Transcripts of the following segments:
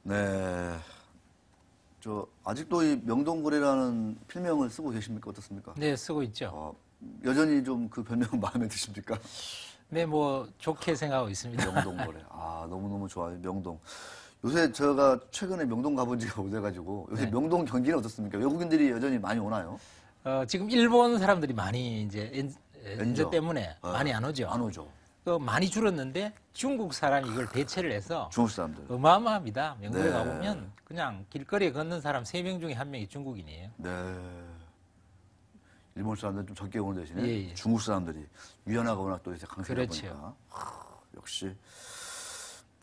네. 아직도 이 명동고래라는 필명을 쓰고 계십니까? 어떻습니까? 네, 쓰고 있죠. 여전히 좀 그 별명 마음에 드십니까? 네, 뭐 좋게 생각하고 있습니다. 명동고래. 너무너무 좋아요. 명동. 요새 제가 최근에 명동 가본 지가 오래가지고 요새 네. 명동 경기는 어떻습니까? 외국인들이 여전히 많이 오나요? 지금 일본 사람들이 많이 이제 엔저. 엔저 때문에 많이 안 오죠. 안 오죠. 많이 줄었는데 중국 사람이 이걸 대체를 해서 중국 사람들. 어마어마합니다. 명동에 네. 가보면 그냥 길거리에 걷는 사람 3명 중에 1명이 중국인이에요. 네. 일본 사람들 좀 적게 오는 대신에 예. 중국 사람들이 위안화가 워낙 또 이제 강세다 그렇죠. 보니까 역시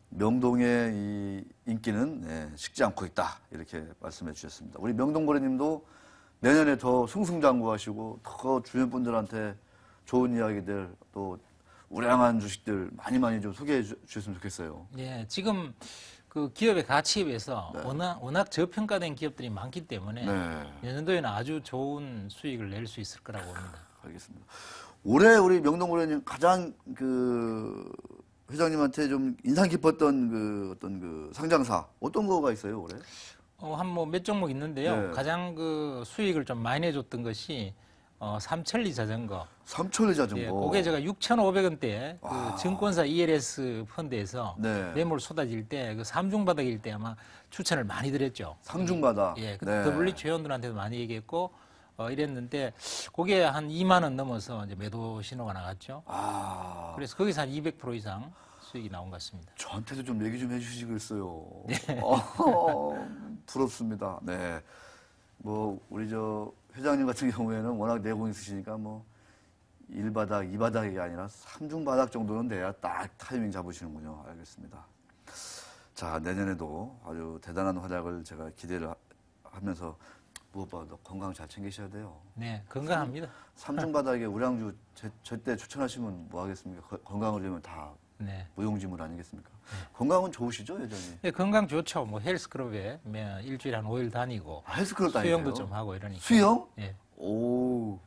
명동의 이 인기는 식지 않고 있다 이렇게 말씀해 주셨습니다. 우리 명동고래님도 내년에 더 승승장구하시고 더 주변 분들한테 좋은 이야기들 또 우량한 주식들 많이 좀 소개해 주셨으면 좋겠어요. 예, 지금 그 기업의 가치에 비해서 네. 워낙 저평가된 기업들이 많기 때문에 네. 내년도에는 아주 좋은 수익을 낼 수 있을 거라고 봅니다. 알겠습니다. 올해 우리 명동고래님 가장 회장님한테 좀 인상 깊었던 어떤 상장사 어떤 거가 있어요 올해? 한 뭐 몇 종목 있는데요. 네. 가장 수익을 좀 많이 내줬던 것이 삼천리 자전거. 삼천리 자전거. 예, 그게 제가 6,500원대에 그 증권사 ELS 펀드에서 네. 매물 쏟아질 때 그 삼중바닥일 때 아마 추천을 많이 드렸죠. 삼중바닥. 예, 그 네. WH 회원들한테도 많이 얘기했고 이랬는데 그게 한 2만 원 넘어서 이제 매도 신호가 나갔죠. 그래서 거기서 한 200% 이상 수익이 나온 것 같습니다. 저한테도 좀 얘기 좀 해주시겠어요. 네. 부럽습니다. 네. 뭐 우리 회장님 같은 경우에는 워낙 내공 있으시니까 뭐 1바닥, 2바닥이 아니라 3중바닥 정도는 돼야 딱 타이밍 잡으시는군요. 알겠습니다. 자, 내년에도 아주 대단한 활약을 제가 기대를 하면서 무엇보다도 건강 잘 챙기셔야 돼요. 네, 건강합니다. 3중바닥에 우량주 제때 추천하시면 뭐 하겠습니까? 건강을 위하면 다 네. 무용지물 아니겠습니까? 건강은 좋으시죠, 여전히? 네, 건강 좋죠. 뭐 헬스클럽에 일주일에 한 5일 다니고 헬스클럽 다니세요? 수영도 좀 하고 이러니까. 수영? 예. 오,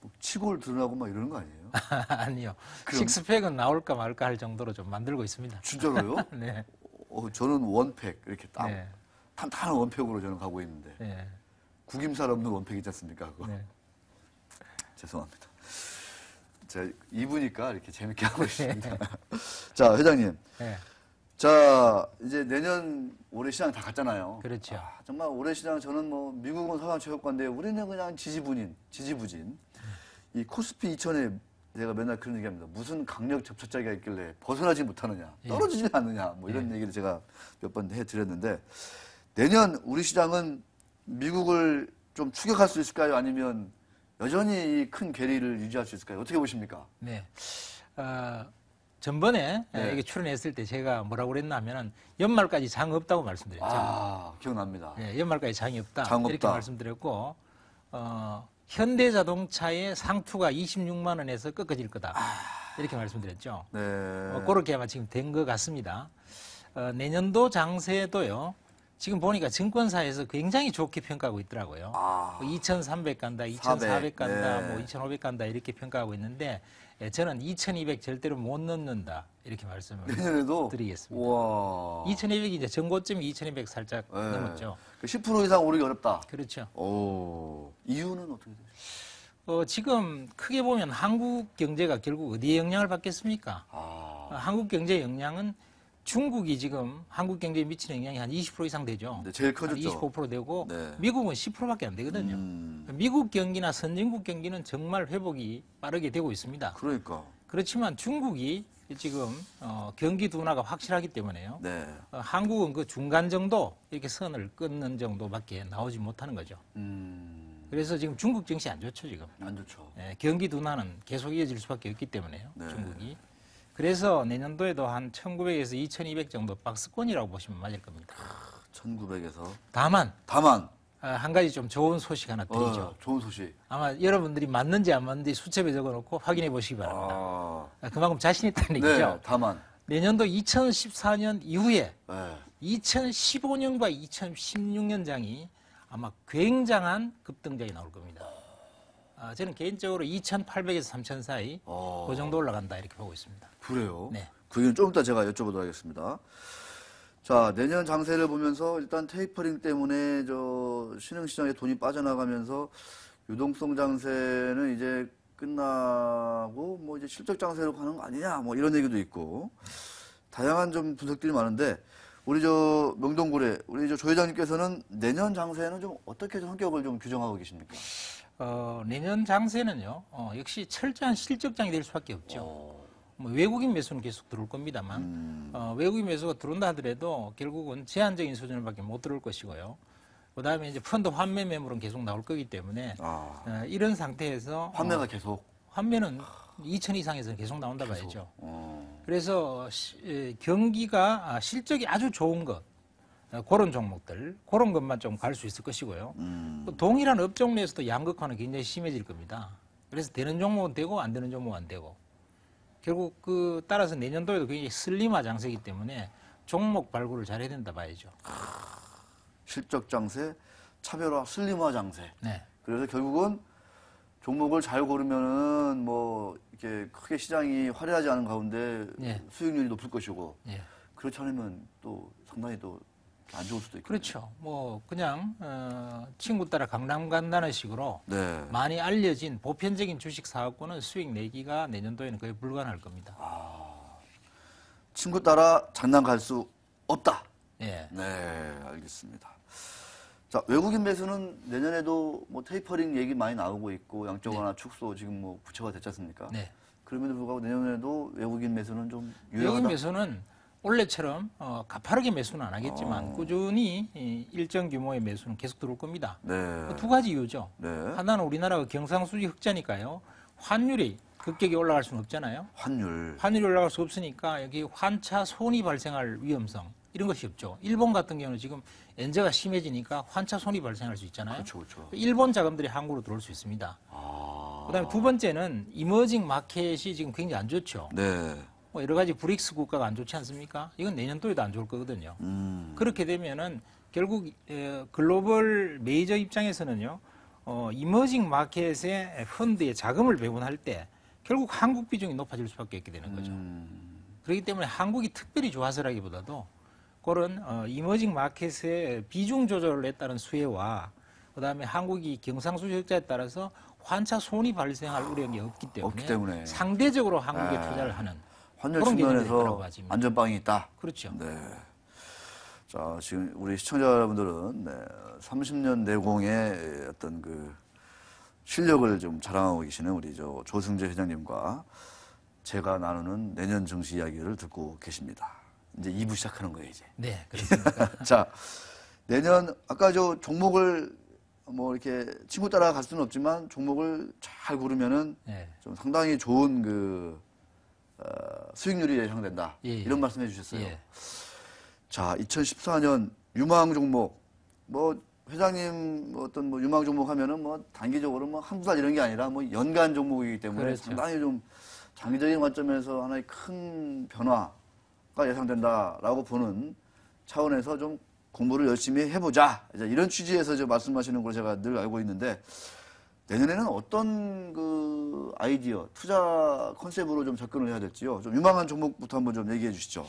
뭐 치골 드러나고 막 이러는 거 아니에요? 아니요. 그럼- 식스팩은 나올까 말까 할 정도로 좀 만들고 있습니다. 진짜로요? 네. 저는 원팩 이렇게 딱 네. 탄탄한 원팩으로 저는 가고 있는데 네. 구김살 없는 원팩 있지 않습니까? 그거. 네. 죄송합니다. 제가 입으니까 이렇게 재밌게 하고 있습니다. 자, 회장님. 네. 자, 이제 내년 올해 시장 다 갔잖아요. 그렇죠. 정말 올해 시장 저는 뭐 미국은 서강체육관인데 우리는 그냥 지지부진. 이 코스피 2000에 내가 맨날 그런 얘기합니다. 무슨 강력 접촉자가 있길래 벗어나지 못하느냐, 떨어지지 않느냐, 뭐 이런 얘기를 제가 몇 번 해드렸는데 내년 우리 시장은 미국을 좀 추격할 수 있을까요? 아니면 여전히 이 큰 괴리를 유지할 수 있을까요? 어떻게 보십니까? 네. 전번에 네. 이게 출연했을 때 제가 뭐라고 그랬냐면은 연말까지 장 없다고 말씀드렸죠. 기억납니다. 예, 연말까지 장이 없다. 장 없다. 이렇게 말씀드렸고, 현대자동차의 상투가 26만 원에서 꺾어질 거다. 이렇게 말씀드렸죠. 네. 그렇게 아마 지금 된 것 같습니다. 내년도 장세도요. 지금 보니까 증권사에서 굉장히 좋게 평가하고 있더라고요. 2,300 간다, 2,400 간다, 네. 뭐 2,500 간다 이렇게 평가하고 있는데 저는 2,200 절대로 못 넣는다 이렇게 말씀을 내년에도 드리겠습니다. 와. 2,200이 이제 전고점이 2,200 살짝 네. 넘었죠. 10% 이상 오르기 어렵다. 그렇죠. 오. 이유는 어떻게 되죠? 지금 크게 보면 한국 경제가 결국 어디에 영향을 받겠습니까? 한국 경제 영향은 중국이 지금 한국 경제에 미치는 영향이 한 20% 이상 되죠. 네, 제일 커졌죠. 25% 되고 네. 미국은 10%밖에 안 되거든요. 미국 경기나 선진국 경기는 정말 회복이 빠르게 되고 있습니다. 그러니까. 그렇지만 중국이 지금 경기 둔화가 확실하기 때문에요. 네. 한국은 그 중간 정도 이렇게 선을 끊는 정도밖에 나오지 못하는 거죠. 그래서 지금 중국 증시 안 좋죠 지금. 안 좋죠. 경기 둔화는 계속 이어질 수밖에 없기 때문에요. 네. 중국이. 그래서 내년도에도 한 1,900에서 2,200 정도 박스권이라고 보시면 맞을 겁니다. 1900에서. 다만 다만. 한 가지 좀 좋은 소식 하나 드리죠. 좋은 소식. 아마 여러분들이 맞는지 안 맞는지 수첩에 적어놓고 확인해 보시기 바랍니다. 그만큼 자신 있다는 네, 얘기죠. 다만. 내년도 2014년 이후에 네. 2015년과 2016년장이 아마 굉장한 급등장이 나올 겁니다. 저는 개인적으로 2,800에서 3,000 사이 그 정도 올라간다 이렇게 보고 있습니다. 그래요? 네. 그 얘기는 좀 이따 제가 여쭤보도록 하겠습니다. 자, 내년 장세를 보면서 일단 테이퍼링 때문에 신흥시장에 돈이 빠져나가면서 유동성 장세는 이제 끝나고 뭐 이제 실적 장세로 가는 거 아니냐 뭐 이런 얘기도 있고 다양한 좀 분석들이 많은데 우리 명동고래 우리 조 회장님께서는 내년 장세는 좀 어떻게 좀 성격을 좀 규정하고 계십니까? 내년 장세는요, 역시 철저한 실적장이 될 수밖에 없죠. 뭐 외국인 매수는 계속 들어올 겁니다만, 외국인 매수가 들어온다 하더라도 결국은 제한적인 수준을밖에 못 들어올 것이고요. 그 다음에 이제 펀드 환매 매물은 계속 나올 거기 때문에, 이런 상태에서. 환매가 계속? 환매는 2천 이상에서 계속 나온다 봐야죠. 그래서 경기가 실적이 아주 좋은 것, 그런 종목들, 그런 것만 좀 갈 수 있을 것이고요. 또 동일한 업종 내에서도 양극화는 굉장히 심해질 겁니다. 그래서 되는 종목은 되고 안 되는 종목은 안 되고. 결국 따라서 내년도에도 굉장히 슬림화 장세이기 때문에 종목 발굴을 잘해야 된다 봐야죠. 실적 장세, 차별화, 슬림화 장세. 네. 그래서 결국은 종목을 잘 고르면은 뭐 이렇게 크게 시장이 화려하지 않은 가운데 네. 수익률이 높을 것이고 네. 그렇지 않으면 또 상당히 또 안 좋을 수도 있고. 그렇죠. 뭐 그냥 친구 따라 강남 간다는 식으로 네. 많이 알려진 보편적인 주식 사업권은 수익 내기가 내년도에는 거의 불가능할 겁니다. 친구 따라 장난 갈 수 없다. 예. 네, 알겠습니다. 자, 외국인 매수는 내년에도 뭐 테이퍼링 얘기 많이 나오고 있고 양적 완화 축소 지금 뭐 구체화 됐지 않습니까? 네. 그럼에도 불구하고 내년에도 외국인 매수는 좀 유효하다. 외국인 매수는 원래처럼 가파르게 매수는 안 하겠지만 꾸준히 일정 규모의 매수는 계속 들어올 겁니다. 네. 두 가지 이유죠. 네. 하나는 우리나라가 경상수지 흑자니까요. 환율이 급격히 올라갈 수는 없잖아요. 환율이 올라갈 수 없으니까 여기 환차 손이 발생할 위험성 이런 것이 없죠. 일본 같은 경우는 지금 엔저가 심해지니까 환차 손이 발생할 수 있잖아요. 그렇죠. 일본 자금들이 한국으로 들어올 수 있습니다. 그다음에 두 번째는 이머징 마켓이 지금 굉장히 안 좋죠. 네. 뭐 여러 가지 브릭스 국가가 안 좋지 않습니까? 이건 내년도에도 안 좋을 거거든요. 그렇게 되면은 결국 글로벌 메이저 입장에서는요, 이머징 마켓의 펀드에 자금을 배분할 때 결국 한국 비중이 높아질 수밖에 없게 되는 거죠. 그렇기 때문에 한국이 특별히 좋아서라기보다도 그런 이머징 마켓의 비중 조절에 따른 수혜와 그다음에 한국이 경상수지 흑자에 따라서 환차 손이 발생할 우려가 없기 때문에 상대적으로 한국에 투자를 하는 환율 그런 측면에서 안전빵이 있다. 그렇죠. 네. 자, 지금 우리 시청자 여러분들은 30년 내공의 어떤 그 실력을 좀 자랑하고 계시는 우리 조승재 회장님과 제가 나누는 내년 증시 이야기를 듣고 계십니다. 이제 2부 시작하는 거예요, 이제. 네, 그렇습니다. 자, 내년 아까 종목을 뭐 이렇게 친구 따라 갈 수는 없지만 종목을 잘 고르면은 네. 좀 상당히 좋은 수익률이 예상된다. 예. 이런 말씀해 주셨어요. 예. 자, 2014년 유망 종목 뭐 회장님 어떤 뭐 유망 종목 하면은 뭐 단기적으로 뭐 한두 달 이런 게 아니라 뭐 연간 종목이기 때문에 그렇죠. 상당히 좀 장기적인 관점에서 하나의 큰 변화가 예상된다라고 보는 차원에서 좀 공부를 열심히 해보자. 이제 이런 취지에서 말씀하시는 걸 제가 늘 알고 있는데 내년에는 어떤 그 아이디어, 투자 컨셉으로 좀 접근을 해야 될지요. 좀 유망한 종목부터 한번 좀 얘기해 주시죠.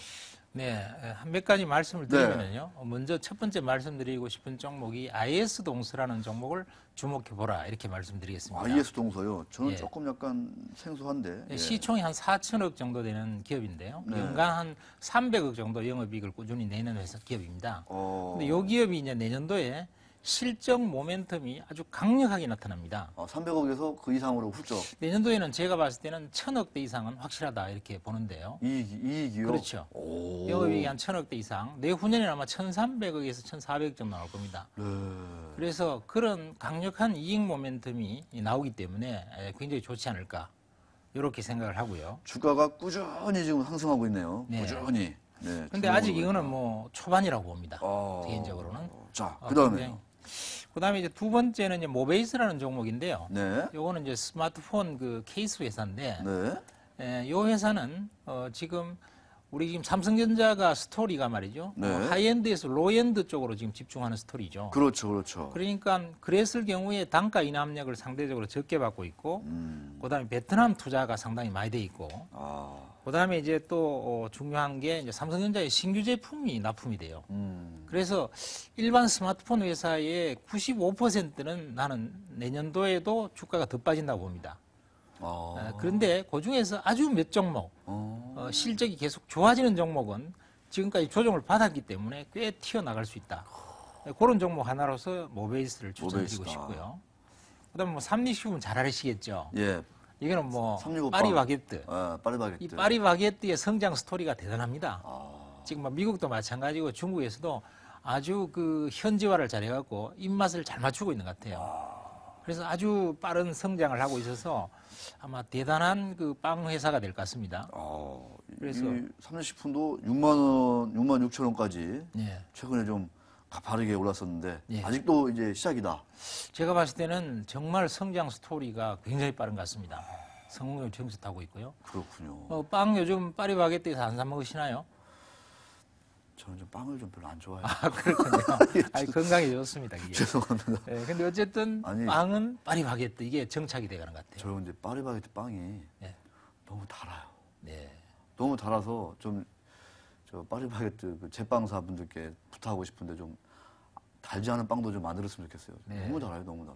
네, 한 몇 가지 말씀을 드리면요. 먼저 첫 번째 말씀드리고 싶은 종목이 IS 동서라는 종목을 주목해 보라 이렇게 말씀드리겠습니다. IS 동서요. 저는 예. 조금 약간 생소한데. 예. 시총이 한 4천억 정도 되는 기업인데요. 네. 연간 한 300억 정도 영업이익을 꾸준히 내는 회사 기업입니다. 근데 이 기업이 이제 내년도에 실적 모멘텀이 아주 강력하게 나타납니다. 300억에서 그 이상으로 훌쩍. 내년도에는 제가 봤을 때는 1,000억대 이상은 확실하다 이렇게 보는데요. 이익이요? 그렇죠. 영업이익이 한 1,000억대 이상, 내후년에는 아마 1,300억에서 1,400억 정도 나올 겁니다. 네. 그래서 그런 강력한 이익 모멘텀이 나오기 때문에 굉장히 좋지 않을까 이렇게 생각을 하고요. 주가가 꾸준히 지금 상승하고 있네요. 네. 꾸준히. 네. 근데 아직 이거는 뭐 초반이라고 봅니다. 개인적으로는. 자, 그다음에 그다음에 이제 두 번째는 이제 모베이스라는 종목인데요. 네. 요거는 이제 스마트폰 그 케이스 회사인데 네. 이 회사는 지금 우리 지금 삼성전자가 스토리가 말이죠. 네. 하이엔드에서 로엔드 쪽으로 지금 집중하는 스토리죠. 그렇죠, 그렇죠. 그러니까 그랬을 경우에 단가 인하 압력을 상대적으로 적게 받고 있고, 그다음에 베트남 투자가 상당히 많이 돼 있고, 아, 그다음에 이제 또 중요한 게 이제 삼성전자의 신규 제품이 납품이 돼요. 그래서 일반 스마트폰 회사의 95%는 나는 내년도에도 주가가 더 빠진다고 봅니다. 그런데 그 중에서 아주 몇 종목, 실적이 계속 좋아지는 종목은 지금까지 조정을 받았기 때문에 꽤 튀어나갈 수 있다. 그런 종목 하나로서 모베이스를 추천드리고 모베이스다. 싶고요. 그다음에 뭐 삼리식품은 잘 아시겠죠. 예. 이거는 뭐 365 파리바게뜨. 파리바게뜨. 이 파리바게뜨의 성장 스토리가 대단합니다. 지금 뭐 미국도 마찬가지고 중국에서도 아주 그 현지화를 잘해갖고 입맛을 잘 맞추고 있는 것 같아요. 그래서 아주 빠른 성장을 하고 있어서 아마 대단한 그 빵 회사가 될 것 같습니다. 그래서 그래서- 이 삼리식품도 6만 원, 6만 6천 원까지 예. 최근에 좀 가파르게 올랐었는데 예. 아직도 이제 시작이다. 제가 봤을 때는 정말 성장 스토리가 굉장히 빠른 것 같습니다. 성공률 정수 타고 있고요. 그렇군요. 빵 요즘 파리바게뜨에서 안 사 먹으시나요? 저는 좀 빵을 좀 별로 안 좋아해요. 아, 그렇군요. 아니, 건강에 좋습니다, 이게. 죄송합니다. 예, 근데 어쨌든 아니. 빵은 파리바게뜨 이게 정착이 돼가는 것 같아요. 저 근데 파리바게뜨 빵이 예. 너무 달아요. 네. 너무 달아서 좀 저 파리바게뜨 그 제빵사 분들께 부탁하고 싶은데 좀 달지 않은 빵도 좀 만들었으면 좋겠어요. 네. 너무 달아요, 너무 달아.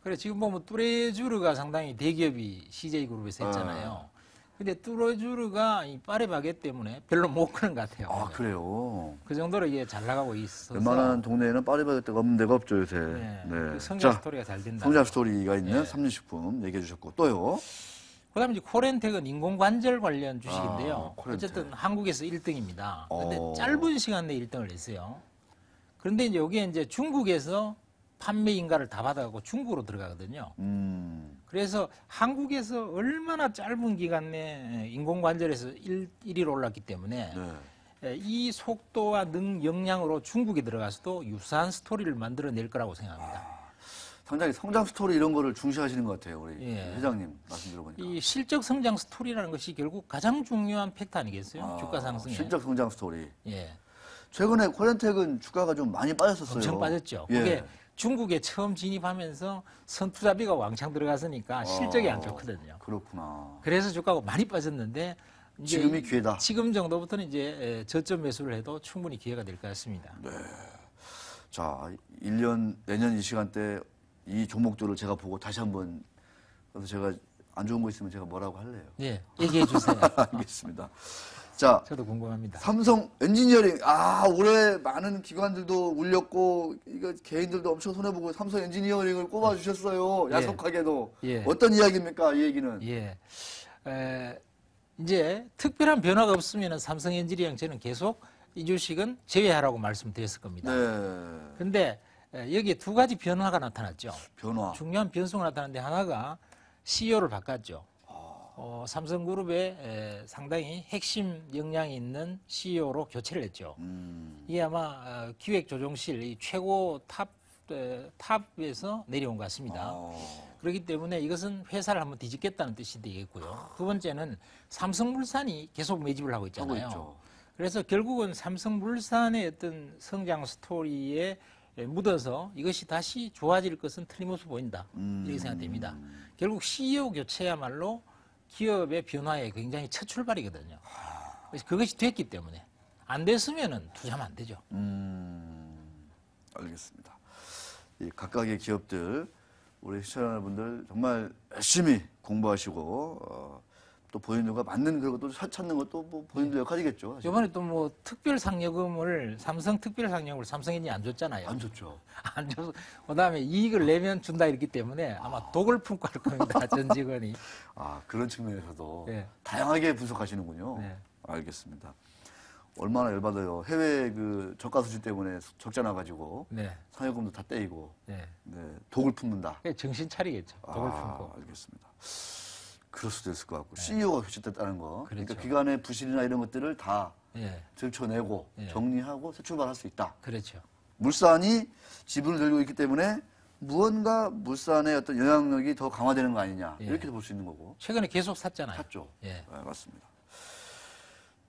그래 지금 보면 뚜레쥬르가 상당히 대기업이 CJ그룹에서 했잖아요. 근데 뚜레쥬르가 이 파리바게뜨 때문에 별로 못 크는 것 같아요. 아, 그래요? 그 정도로 이게 잘 나가고 있어서 웬만한 동네에는 파리바게뜨가 없는 데가 없죠, 요새. 네. 네. 그 성장 자, 스토리가 잘 된다. 성장 스토리가 있는 네. 삼리식품 얘기해 주셨고, 또요? 그다음에 이제 코렌텍은 인공관절 관련 주식인데요. 코렌텍. 어쨌든 한국에서 1등입니다. 근데 어. 짧은 시간 내에 1등을 했어요. 그런데 이제 여기에 이제 중국에서 판매 인가를 다 받아가고 중국으로 들어가거든요. 그래서 한국에서 얼마나 짧은 기간 내에 인공관절에서 1위로 올랐기 때문에 네. 이 속도와 역량으로 중국에 들어가서도 유사한 스토리를 만들어낼 거라고 생각합니다. 상당히 성장 스토리 이런 거를 중시하시는 것 같아요, 우리 예. 회장님 말씀 들어보니까. 이 실적 성장 스토리라는 것이 결국 가장 중요한 팩트 아니겠어요? 주가 상승에. 실적 성장 스토리. 예. 최근에 코렌텍은 주가가 좀 많이 빠졌었어요. 엄청 빠졌죠. 예. 그게 중국에 처음 진입하면서 선투자비가 왕창 들어갔으니까 실적이 안 좋거든요. 그렇구나. 그래서 주가가 많이 빠졌는데 이제 지금이 기회다. 지금 정도부터는 이제 저점 매수를 해도 충분히 기회가 될 것 같습니다. 자, 1년, 내년 이 시간대 이 종목들을 제가 보고 다시 한번, 그래서 제가 안 좋은 거 있으면 제가 뭐라고 할래요. 예, 얘기해 주세요. 알겠습니다. 자, 저도 궁금합니다. 삼성 엔지니어링. 올해 많은 기관들도 울렸고, 이거 개인들도 엄청 손해보고 삼성 엔지니어링을 꼽아주셨어요. 예. 야속하게도. 예. 어떤 이야기입니까, 이 얘기는? 예. 이제 특별한 변화가 없으면 삼성 엔지니어링 저는 계속 이 주식은 제외하라고 말씀드렸을 겁니다. 네. 근데 여기에 두 가지 변화가 나타났죠. 변화. 중요한 변수가 나타났는데 하나가 CEO를 바꿨죠. 삼성그룹의 상당히 핵심 역량이 있는 CEO로 교체를 했죠. 이게 아마 기획조정실 이 최고 탑에서 내려온 것 같습니다. 그렇기 때문에 이것은 회사를 한번 뒤집겠다는 뜻이 되겠고요. 두 번째는 삼성물산이 계속 매집을 하고 있잖아요. 하고 있죠. 그래서 결국은 삼성물산의 어떤 성장 스토리에 묻어서 이것이 다시 좋아질 것은 틀림없이 보인다. 이렇게 생각됩니다. 결국 CEO 교체야말로 기업의 변화에 굉장히 첫 출발이거든요. 그래서 그것이 됐기 때문에 안 됐으면은 투자하면 안 되죠. 알겠습니다. 이 각각의 기업들, 우리 시청자분들 정말 열심히 공부하시고, 또 본인들과 맞는 그것도 찾는 것도 뭐 본인들 역할이겠죠. 사실. 이번에 또 뭐 특별상여금을 삼성 특별상여금을 삼성엔진이 안 줬잖아요. 안 좋죠. 안 줘서 그다음에 이익을 내면 준다 이렇기 때문에 아마 독을 품고 할 겁니다. 전 직원이. 그런 측면에서도 네. 다양하게 분석하시는군요. 네. 알겠습니다. 얼마나 열받아요. 해외 그 저가 수지 때문에 적자 나가지고 네. 상여금도 다 떼이고 네. 독을 품는다. 정신 차리겠죠. 독을 품고. 알겠습니다. 그럴 수도 있을 것 같고 CEO가 교체됐다는 거. 그러니까 그렇죠. 기관의 부실이나 이런 것들을 다 예. 들춰내고 예. 정리하고 새 출발할 수 있다. 그렇죠. 물산이 지분을 들고 있기 때문에 무언가 물산의 어떤 영향력이 더 강화되는 거 아니냐 예. 이렇게 볼 수 있는 거고 최근에 계속 샀잖아요. 샀죠. 예. 네, 맞습니다.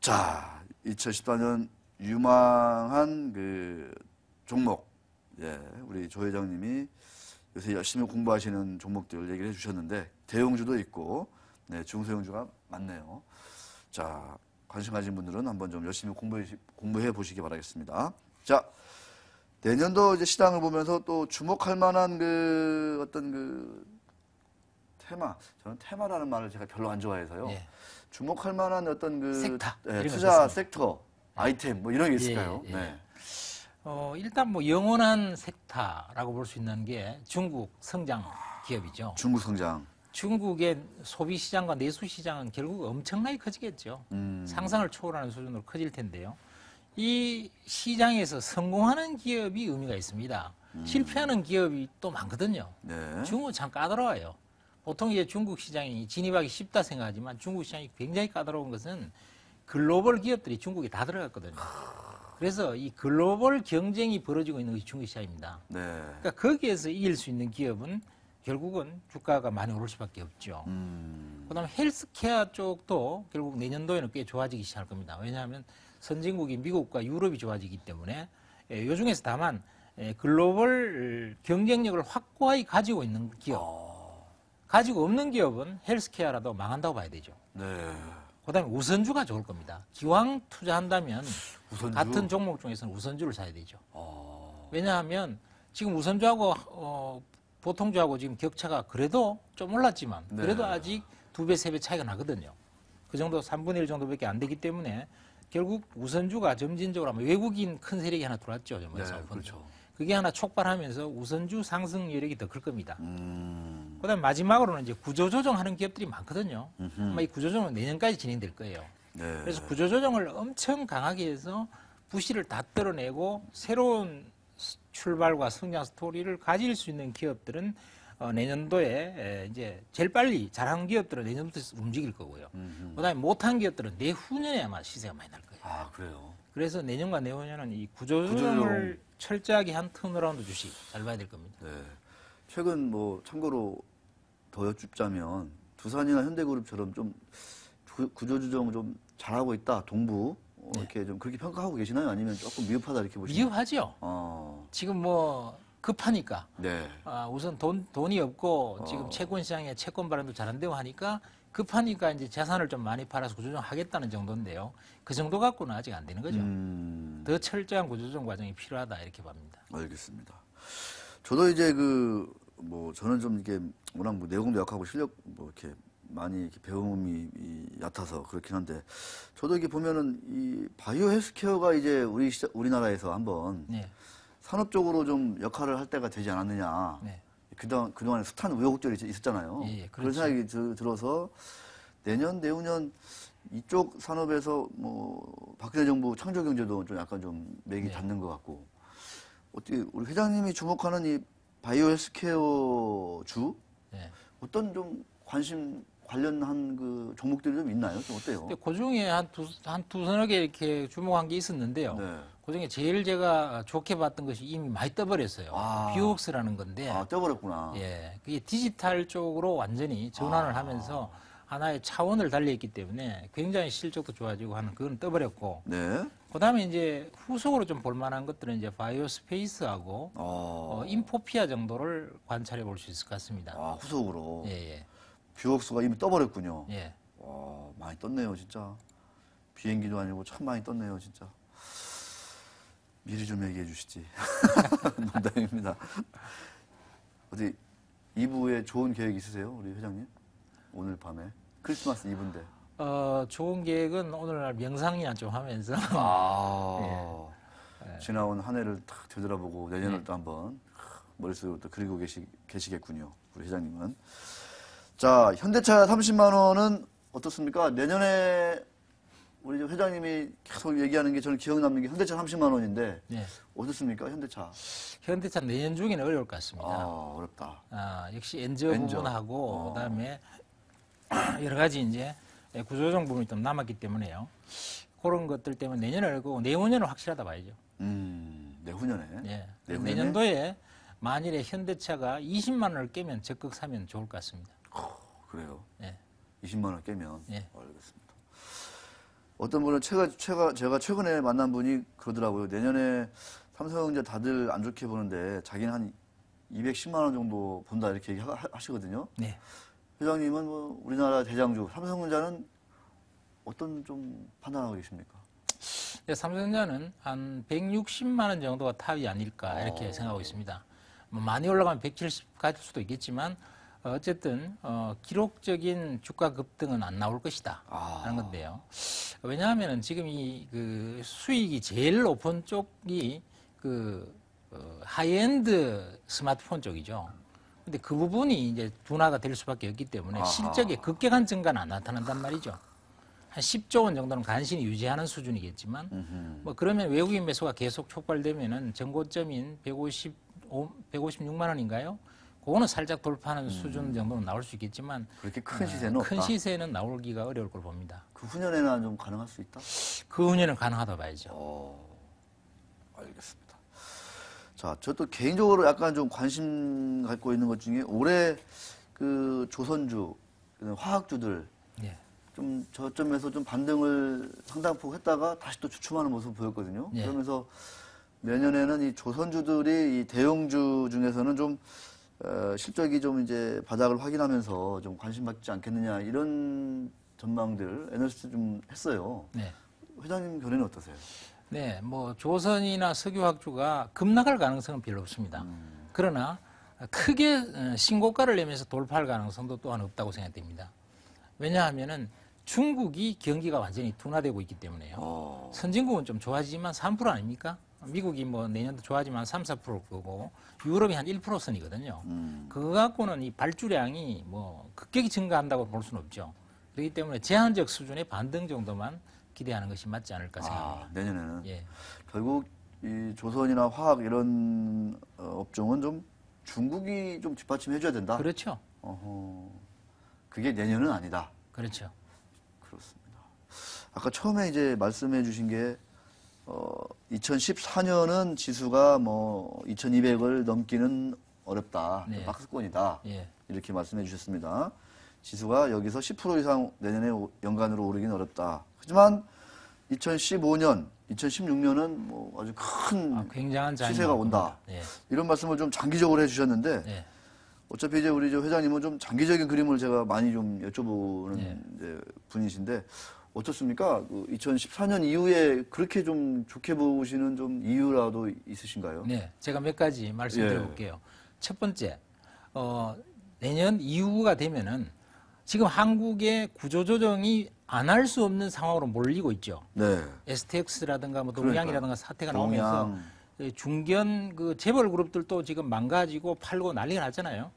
자, 2014년 유망한 그 종목, 예, 우리 조 회장님이 요새 열심히 공부하시는 종목들 얘기를 해주셨는데 대형주도 있고, 네, 중소형주가 많네요. 자, 관심 가진 분들은 한번 좀 열심히 공부해 보시기 바라겠습니다. 자, 내년도 이제 시장을 보면서 또 주목할 만한 그 어떤 그 테마, 저는 테마라는 말을 제가 별로 안 좋아해서요. 예. 주목할 만한 어떤 그 섹터, 예, 이런 거 투자 있습니다. 섹터, 아이템 뭐 이런 게 있을까요? 예, 예. 네. 일단 뭐 영원한 섹터라고 볼 수 있는 게 중국 성장 기업이죠. 중국 성장. 중국의 소비 시장과 내수 시장은 결국 엄청나게 커지겠죠. 상상을 초월하는 수준으로 커질 텐데요. 이 시장에서 성공하는 기업이 의미가 있습니다. 실패하는 기업이 또 많거든요. 네. 중국은 참 까다로워요. 보통 이제 중국 시장이 진입하기 쉽다 생각하지만 중국 시장이 굉장히 까다로운 것은 글로벌 기업들이 중국에 다 들어갔거든요. 그래서 이 글로벌 경쟁이 벌어지고 있는 것이 중국 시장입니다. 네. 그러니까 거기에서 이길 수 있는 기업은 결국은 주가가 많이 오를 수밖에 없죠. 그다음에 헬스케어 쪽도 결국 내년도에는 꽤 좋아지기 시작할 겁니다. 왜냐하면 선진국이 미국과 유럽이 좋아지기 때문에 요 중에서 다만 글로벌 경쟁력을 확고히 가지고 있는 기업, 가지고 없는 기업은 헬스케어라도 망한다고 봐야 되죠. 네. 그다음에 우선주가 좋을 겁니다. 기왕 투자한다면 우선주? 같은 종목 중에서는 우선주를 사야 되죠. 어. 왜냐하면 지금 우선주하고 보통주하고 지금 격차가 그래도 좀 올랐지만 네. 그래도 아직 2배, 3배 차이가 나거든요. 그 정도 3분의 1 정도밖에 안 되기 때문에 결국 우선주가 점진적으로 아마 외국인 큰 세력이 하나 들어왔죠. 네, 그렇죠. 그게 하나 촉발하면서 우선주 상승 여력이 더 클 겁니다. 그다음에 마지막으로는 이제 구조조정하는 기업들이 많거든요. 아마 이 구조조정은 내년까지 진행될 거예요. 네. 그래서 구조조정을 엄청 강하게 해서 부실을 다 떨어내고 새로운 출발과 성장 스토리를 가질 수 있는 기업들은 내년도에 이제 제일 빨리 잘한 기업들은 내년부터 움직일 거고요. 그다음에 못한 기업들은 내후년에 아마 시세가 많이 날 거예요. 아, 그래요. 그래서 내년과 내후년은 이 구조조정을 구조조정. 철저하게 한 턴어라운드 주식 잘 봐야 될 겁니다. 네. 최근 뭐 참고로 더 여쭙자면 두산이나 현대그룹처럼 좀 구조조정 좀 잘하고 있다. 동부 이렇게 좀 그렇게 평가하고 계시나요? 아니면 조금 미흡하다 이렇게 보시나요? 미흡하죠. 지금 뭐 급하니까 네. 우선 돈이 없고 지금 채권 시장에 채권 발행도 잘 안 되고 하니까 급하니까 이제 자산을 좀 많이 팔아서 구조조정하겠다는 정도인데요. 그 정도 갖고는 아직 안 되는 거죠. 더 철저한 구조조정 과정이 필요하다 이렇게 봅니다. 알겠습니다. 저도 이제 뭐 저는 좀 이게 워낙 뭐 내공도 약하고 실력 뭐 이렇게 많이 이렇게 배움이 얕아서 그렇긴 한데 저도 이게 보면은 이 바이오 헬스케어가 이제 우리나라에서 한번 네. 산업적으로 좀 역할을 할 때가 되지 않았느냐. 네. 그동안에 숱한 우여곡절이 있었잖아요. 예, 그런 그렇죠. 생각이 들어서 내년, 내후년 이쪽 산업에서 뭐 박근혜 정부 창조경제도 좀 약간 좀 맥이 네. 닿는 것 같고 어떻게 우리 회장님이 주목하는 이 바이오 헬스케어 주 네. 어떤 좀 관련한 그 종목들이 좀 있나요? 좀 어때요? 근데 그 중에 한 두서너 개 이렇게 주목한 게 있었는데요. 네. 그 중에 제일 제가 좋게 봤던 것이 이미 많이 떠버렸어요. 아. 비옥스라는 건데, 아, 떼버렸구나. 예, 그게 디지털 쪽으로 완전히 전환을 하면서 하나의 차원을 달리했기 때문에 굉장히 실적도 좋아지고 하는 그건 떠버렸고, 네. 그다음에 이제 후속으로 좀 볼만한 것들은 이제 바이오 스페이스하고 인포피아 정도를 관찰해 볼 수 있을 것 같습니다. 아, 후속으로. 예, 예, 뷰옥스가 이미 떠버렸군요. 예. 와, 많이 떴네요, 진짜. 비행기도 아니고 참 많이 떴네요, 진짜. 미리 좀 얘기해 주시지. 농담입니다. 어디 2부에 좋은 계획 있으세요, 우리 회장님? 오늘 밤에 크리스마스 이브인데. 좋은 계획은 오늘날 명상이나 좀 하면서 지나온 한 해를 탁 되돌아보고 내년을 또 한번 머릿속으로 또 그리고 계시겠군요, 우리 회장님은. 자, 현대차 30만 원은 어떻습니까? 내년에 우리 회장님이 계속 얘기하는 게 저는 기억 남는 게 현대차 30만 원인데 네. 어떻습니까, 현대차? 현대차 내년 중에는 어려울 것 같습니다. 어렵다. 역시 엔저 부분하고 그다음에 여러 가지 이제 구조조정 부분이 좀 남았기 때문에요. 그런 것들 때문에 내년에 어렵고 내후년은 확실하다 봐야죠. 내후년에. 예. 내후년에? 내년도에 만일에 현대차가 20만 원을 깨면 적극 사면 좋을 것 같습니다. 그래요. 예. 20만 원 깨면. 예. 알겠습니다. 어떤 분은 제가 최근에 만난 분이 그러더라고요. 내년에 삼성전자 다들 안 좋게 보는데 자기는 한 210만 원 정도 본다 이렇게 얘기하시거든요. 네. 회장님은 뭐 우리나라 대장주 삼성전자는 어떤 좀 판단하고 계십니까? 네, 삼성전자는 한 160만 원 정도가 탑이 아닐까 이렇게 생각하고 있습니다. 뭐 많이 올라가면 170 갈 수도 있겠지만 어쨌든 기록적인 주가 급등은 안 나올 것이다 하는 건데요. 왜냐하면 지금 이 그 수익이 제일 높은 쪽이 그 하이엔드 스마트폰 쪽이죠. 근데 그 부분이 이제 둔화가 될 수밖에 없기 때문에 실적에 급격한 증가는 안 나타난단 말이죠. 한 10조 원 정도는 간신히 유지하는 수준이겠지만 뭐 그러면 외국인 매수가 계속 촉발되면은 전고점인 156만 원인가요? 그거는 살짝 돌파하는 수준 정도는 나올 수 있겠지만 그렇게 큰 시세는 없다. 큰 시세는 나오기가 어려울 걸 봅니다. 그 후년에나 좀 가능할 수 있다? 그 후년은 가능하다 봐야죠. 알겠습니다. 자, 저 또 개인적으로 약간 좀 관심 갖고 있는 것 중에 올해 그 조선주, 화학주들 예. 좀 저점에서 좀 반등을 상당폭 했다가 다시 또 주춤하는 모습을 보였거든요. 예. 그러면서 내년에는 이 조선주들이 이 대형주 중에서는 좀 실적이 좀 이제 바닥을 확인하면서 좀 관심받지 않겠느냐 이런 전망들 애널리스트 좀 했어요. 네. 회장님 견해는 어떠세요? 네, 뭐 조선이나 석유화학주가 급락할 가능성은 별로 없습니다. 그러나 크게 신고가를 내면서 돌파할 가능성도 또한 없다고 생각됩니다. 왜냐하면은 중국이 경기가 완전히 둔화되고 있기 때문에요. 선진국은 좀 좋아지지만 3% 아닙니까? 미국이 뭐 내년도 좋아지만 3, 4%일 거고 유럽이 한 1% 선이거든요. 그거 갖고는 이 발주량이 뭐 급격히 증가한다고 볼 수는 없죠. 그렇기 때문에 제한적 수준의 반등 정도만 기대하는 것이 맞지 않을까 생각합니다. 내년에는 예. 결국 이 조선이나 화학 이런 업종은 좀 중국이 좀 뒷받침해줘야 된다. 그렇죠. 그게 내년은 아니다. 그렇죠. 그렇습니다. 아까 처음에 이제 말씀해주신 게 2014년은 지수가 뭐 2,200을 넘기는 어렵다. 네. 박스권이다. 예. 이렇게 말씀해 주셨습니다. 지수가 여기서 10% 이상 내년에 연간으로 오르기는 어렵다. 하지만 2015년, 2016년은 뭐 아주 큰 굉장한 시세가 온다. 예. 이런 말씀을 좀 장기적으로 해주셨는데 예. 어차피 이제 우리 저 회장님은 좀 장기적인 그림을 제가 많이 좀 여쭤보는 예. 이제 분이신데 어떻습니까? 그 2014년 이후에 그렇게 좀 좋게 보시는 좀 이유라도 있으신가요? 네, 제가 몇 가지 말씀드려볼게요. 첫 번째, 내년 이후가 되면은 지금 한국의 구조조정이 안 할 수 없는 상황으로 몰리고 있죠. 네. STX라든가 뭐 동양이라든가 사태가 나오면서 동양. 중견 그 재벌 그룹들도 지금 망가지고 팔고 난리가 났잖아요.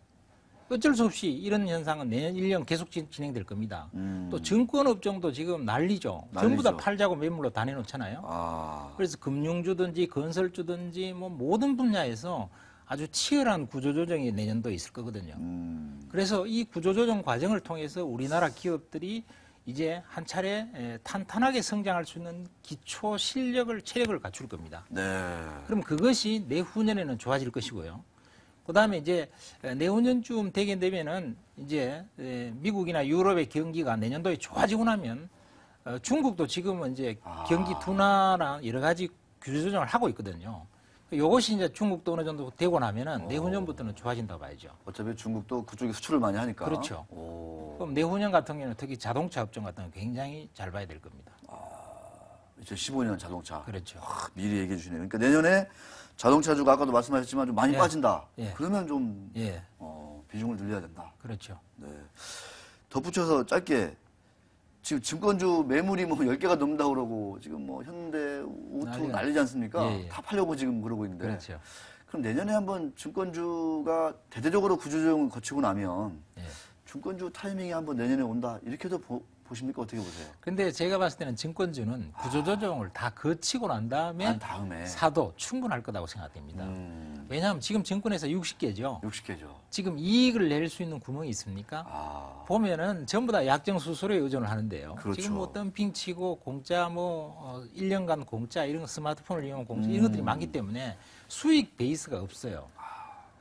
어쩔 수 없이 이런 현상은 내년 1년 계속 진행될 겁니다. 또 증권업종도 지금 난리죠. 전부 다 난리죠. 팔자고 매물로 다 내놓잖아요. 그래서 금융주든지 건설주든지 뭐 모든 분야에서 아주 치열한 구조조정이 내년도에 있을 거거든요. 그래서 이 구조조정 과정을 통해서 우리나라 기업들이 이제 한 차례 탄탄하게 성장할 수 있는 기초 실력을, 체력을 갖출 겁니다. 네. 그럼 그것이 내후년에는 좋아질 것이고요. 그 다음에 이제 내후년쯤 되게 되면은 이제 미국이나 유럽의 경기가 내년도에 좋아지고 나면 중국도 지금은 이제 경기 둔화나 여러 가지 규제 조정을 하고 있거든요. 이것이 이제 중국도 어느 정도 되고 나면은 내후년부터는 좋아진다고 봐야죠. 어차피 중국도 그쪽에 수출을 많이 하니까. 그렇죠. 오. 그럼 내후년 같은 경우는 특히 자동차 업종 같은 경우는 굉장히 잘 봐야 될 겁니다. 2015년 자동차. 그렇죠. 미리 얘기해 주시네요. 그러니까 내년에 자동차주가 아까도 말씀하셨지만 좀 많이 예. 빠진다. 예. 그러면 좀 예, 비중을 늘려야 된다. 그렇죠. 네. 덧붙여서 짧게 지금 증권주 매물이 뭐 10개가 넘는다고 그러고 지금 뭐 현대, 오토 난리지 않습니까? 예, 예. 다 팔려고 지금 그러고 있는데. 그렇죠. 그럼 내년에 한번 증권주가 대대적으로 구조조정을 거치고 나면 예. 증권주 타이밍이 한번 내년에 온다. 이렇게도 보십니까? 어떻게 보세요? 근데 제가 봤을 때는 증권주는 구조조정을 다 거치고 난 다음에 한 다음에 사도 충분할 거라고 생각됩니다. 왜냐하면 지금 증권회사 60개죠. 60개죠. 지금 이익을 낼 수 있는 구멍이 있습니까? 보면은 전부 다 약정 수수료에 의존을 하는데요. 그렇죠. 지금 뭐 덤핑 치고 공짜 뭐 1년간 공짜 이런 스마트폰을 이용한 공짜 이런 것들이 많기 때문에 수익 베이스가 없어요.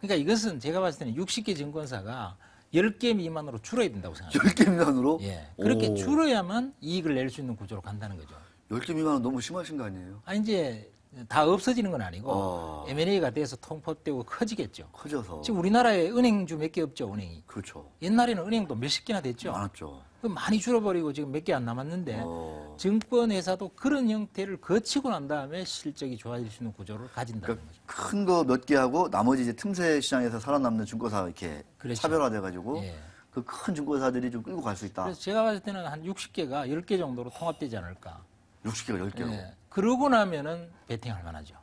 그러니까 이것은 제가 봤을 때는 60개 증권사가 10개 미만으로 줄어야 된다고 생각합니다. 10개 미만으로? 예. 그렇게 오. 줄어야만 이익을 낼 수 있는 구조로 간다는 거죠. 10개 미만은 너무 심하신 거 아니에요? 아, 이제 다 없어지는 건 아니고 아. M&A가 돼서 통포되고 커지겠죠. 커져서. 지금 우리나라에 은행주 몇 개 없죠, 은행이. 그렇죠. 옛날에는 은행도 몇십 개나 됐죠. 많았죠. 그 많이 줄어버리고 지금 몇 개 안 남았는데 어. 증권회사도 그런 형태를 거치고 난 다음에 실적이 좋아질 수 있는 구조를 가진다는 그러니까 거죠. 큰 거 몇 개 하고 나머지 이제 틈새 시장에서 살아남는 증권사 이렇게 그렇죠. 차별화돼가지고 예. 그 큰 증권사들이 좀 끌고 갈 수 있다. 그래서 제가 봤을 때는 한 60개가 10개 정도로 통합되지 않을까. 60개가 10개로. 예. 그러고 나면은 베팅할 만하죠.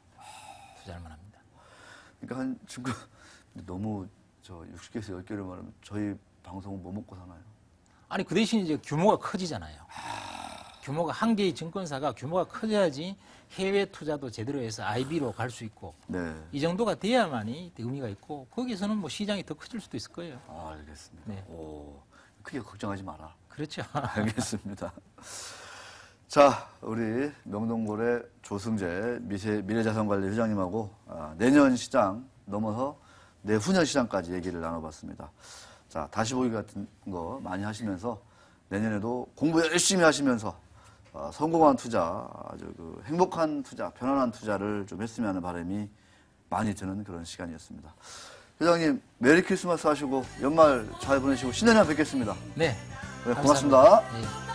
투자할 만합니다. 그러니까 한 증권 너무 저 60개에서 10개를 말하면 저희 방송은 뭐 먹고 사나요? 아니 그 대신 이제 규모가 커지잖아요. 규모가 한 개의 증권사가 규모가 커져야지 해외 투자도 제대로 해서 IB로 갈 수 있고 네. 이 정도가 돼야만이 의미가 있고 거기서는 뭐 시장이 더 커질 수도 있을 거예요. 아, 알겠습니다. 네. 오, 크게 걱정하지 마라. 그렇죠. 알겠습니다. 자, 우리 명동고래 조승재 미래자산관리 회장님하고 내년 시장 넘어서 내후년 시장까지 얘기를 나눠봤습니다. 자, 다시 보기 같은 거 많이 하시면서 내년에도 공부 열심히 하시면서 성공한 투자, 아주 그 행복한 투자, 편안한 투자를 좀 했으면 하는 바람이 많이 드는 그런 시간이었습니다. 회장님, 메리 크리스마스 하시고 연말 잘 보내시고 신년에 뵙겠습니다. 네. 네, 고맙습니다. 감사합니다. 예.